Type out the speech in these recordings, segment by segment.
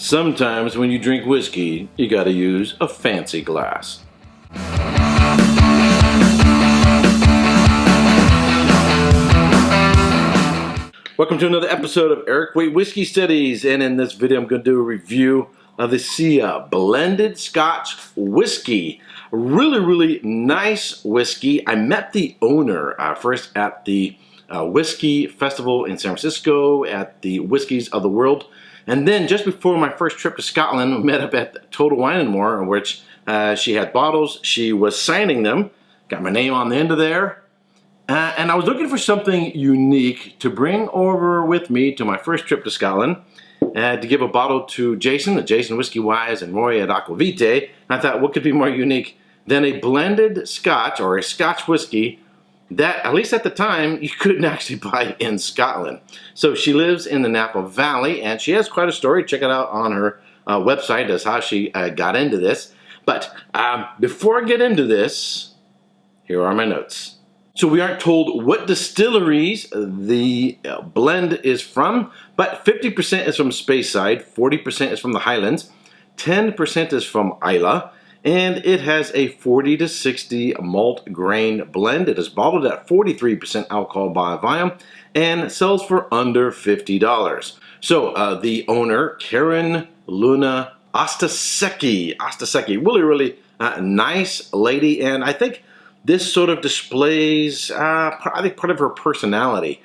Sometimes when you drink whiskey, you gotta use a fancy glass. Welcome to another episode of Erik Wait Whiskey Studies, and in this video I'm going to do a review of the SIA Blended Scotch Whisky. Really nice whiskey. I met the owner first at the Whiskey Festival in San Francisco at the Whiskeys of the World. And then just before my first trip to Scotland, we met up at Total Wine & More, in which she had bottles. She was signing them, got my name on the end of there. And I was looking for something unique to bring over with me to my first trip to Scotland, to give a bottle to Jason at Jason Whiskey Wise and Roy at Aquavite. And I thought, what could be more unique than a blended Scotch or a Scotch whiskey that, at least at the time, you couldn't actually buy in Scotland. So she lives in the Napa Valley, and she has quite a story. Check it out on her website as how she got into this. But before I get into this, here are my notes. So we aren't told what distilleries the blend is from, but 50% is from Speyside, 40% is from the Highlands, 10% is from Islay, and it has a 40 to 60 malt grain blend. It is bottled at 43% alcohol by volume and sells for under $50. So the owner, Karen Luna Ostasecki, really nice lady, and I think this sort of displays, I think, part of her personality.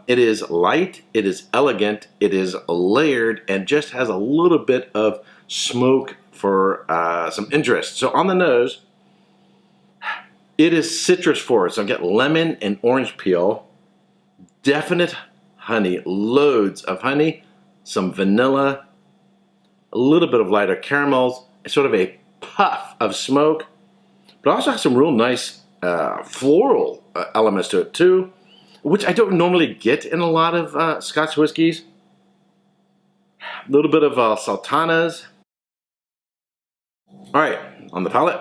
It is light, it is elegant, it is layered, and just has a little bit of smoke for some interest. So on the nose, it is citrus forward. So I get lemon and orange peel, definite honey, loads of honey, some vanilla, a little bit of lighter caramels, sort of a puff of smoke, but also has some real nice floral elements to it too, which I don't normally get in a lot of Scotch whiskeys. A little bit of sultanas. All right, on the palate.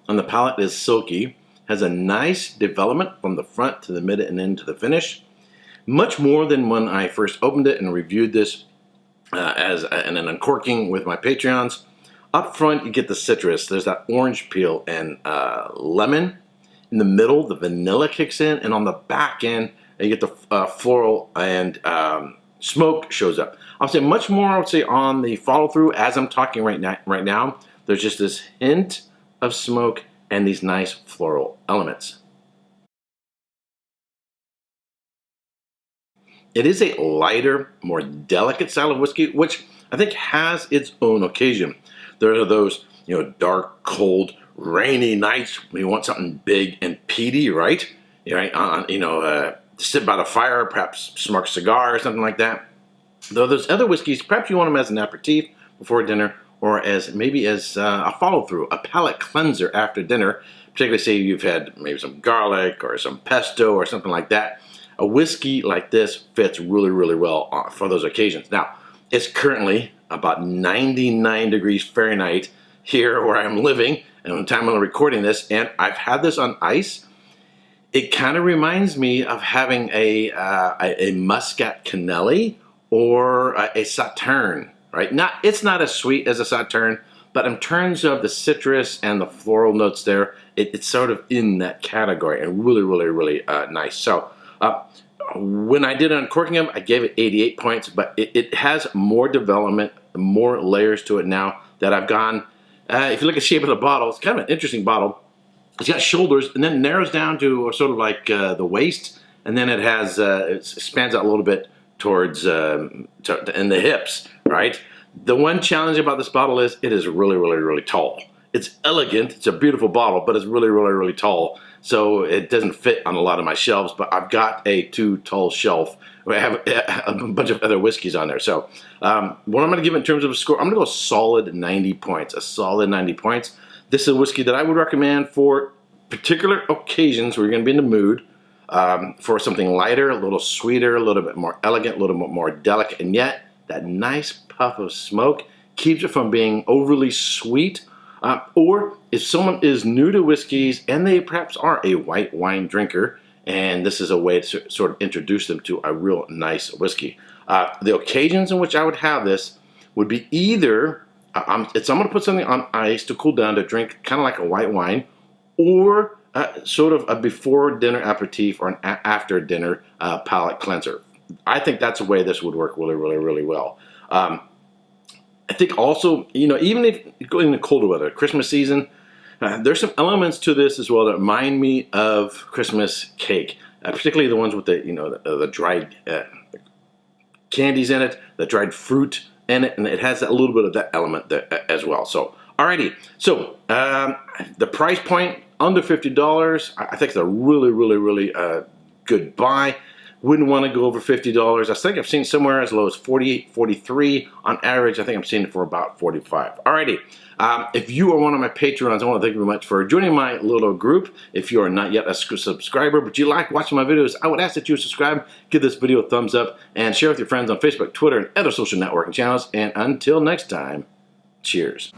On the palate is silky, has a nice development from the front to the mid and into the finish. Much more than when I first opened it and reviewed this as an uncorking with my Patreons. Up front, you get the citrus. There's that orange peel and lemon. In the middle, the vanilla kicks in, and on the back end, you get the floral and smoke shows up. I'll say much more. I would say on the follow through as I'm talking right now. There's just this hint of smoke and these nice floral elements. It is a lighter, more delicate style of whiskey, which I think has its own occasion. There are those, dark, cold, rainy nights when you want something big and peaty, right? Sit by the fire, perhaps smoke a cigar or something like that. Though there's other whiskeys, perhaps you want them as an aperitif before dinner, or as a follow-through, a palate cleanser after dinner. Particularly, say you've had maybe some garlic or some pesto or something like that. A whiskey like this fits really well for those occasions. Now, it's currently about 99 degrees Fahrenheit here where I'm living, and the time I'm recording this, and I've had this on ice. It kind of reminds me of having a Muscat Canelli or a Sauterne, right? It's not as sweet as a Sauterne, but in terms of the citrus and the floral notes there, it's sort of in that category, and really nice. So when I did uncorking them, I gave it 88 points, but it has more development, more layers to it now that I've gone. If you look at the shape of the bottle, it's kind of an interesting bottle. It's got shoulders, and then it narrows down to sort of like the waist, and then it has it spans out a little bit towards in the hips, right? The one challenge about this bottle is it is really tall. It's elegant, it's a beautiful bottle, but it's really tall. So it doesn't fit on a lot of my shelves, but I've got a too tall shelf. I have a bunch of other whiskeys on there. So what I'm going to give in terms of a score, I'm going to go a solid 90 points. A solid 90 points. This is a whiskey that I would recommend for particular occasions where you're going to be in the mood for something lighter, a little sweeter, a little bit more elegant, a little bit more delicate, and yet that nice puff of smoke keeps it from being overly sweet. Or if someone is new to whiskeys and they perhaps are a white wine drinker and this is a way to sort of introduce them to a real nice whiskey. The occasions in which I would have this would be either I'm going to put something on ice to cool down to drink, kind of like a white wine, or sort of a before dinner aperitif or an after dinner palate cleanser. I think that's a way this would work really, really, really well. I think also, even if you go into colder weather, Christmas season, there's some elements to this as well that remind me of Christmas cake, particularly the ones with the dried candies in it, the dried fruit in it, and it has a little bit of that element there as well. So, alrighty. So, the price point, under $50, I think it's a really, really, really good buy. Wouldn't want to go over $50. I think I've seen somewhere as low as $48, $43. On average, I think I'm seeing it for about $45. Alrighty. If you are one of my Patreons, I want to thank you very much for joining my little group. If you are not yet a subscriber, but you like watching my videos, I would ask that you subscribe, give this video a thumbs up, and share with your friends on Facebook, Twitter, and other social networking channels. And until next time, cheers.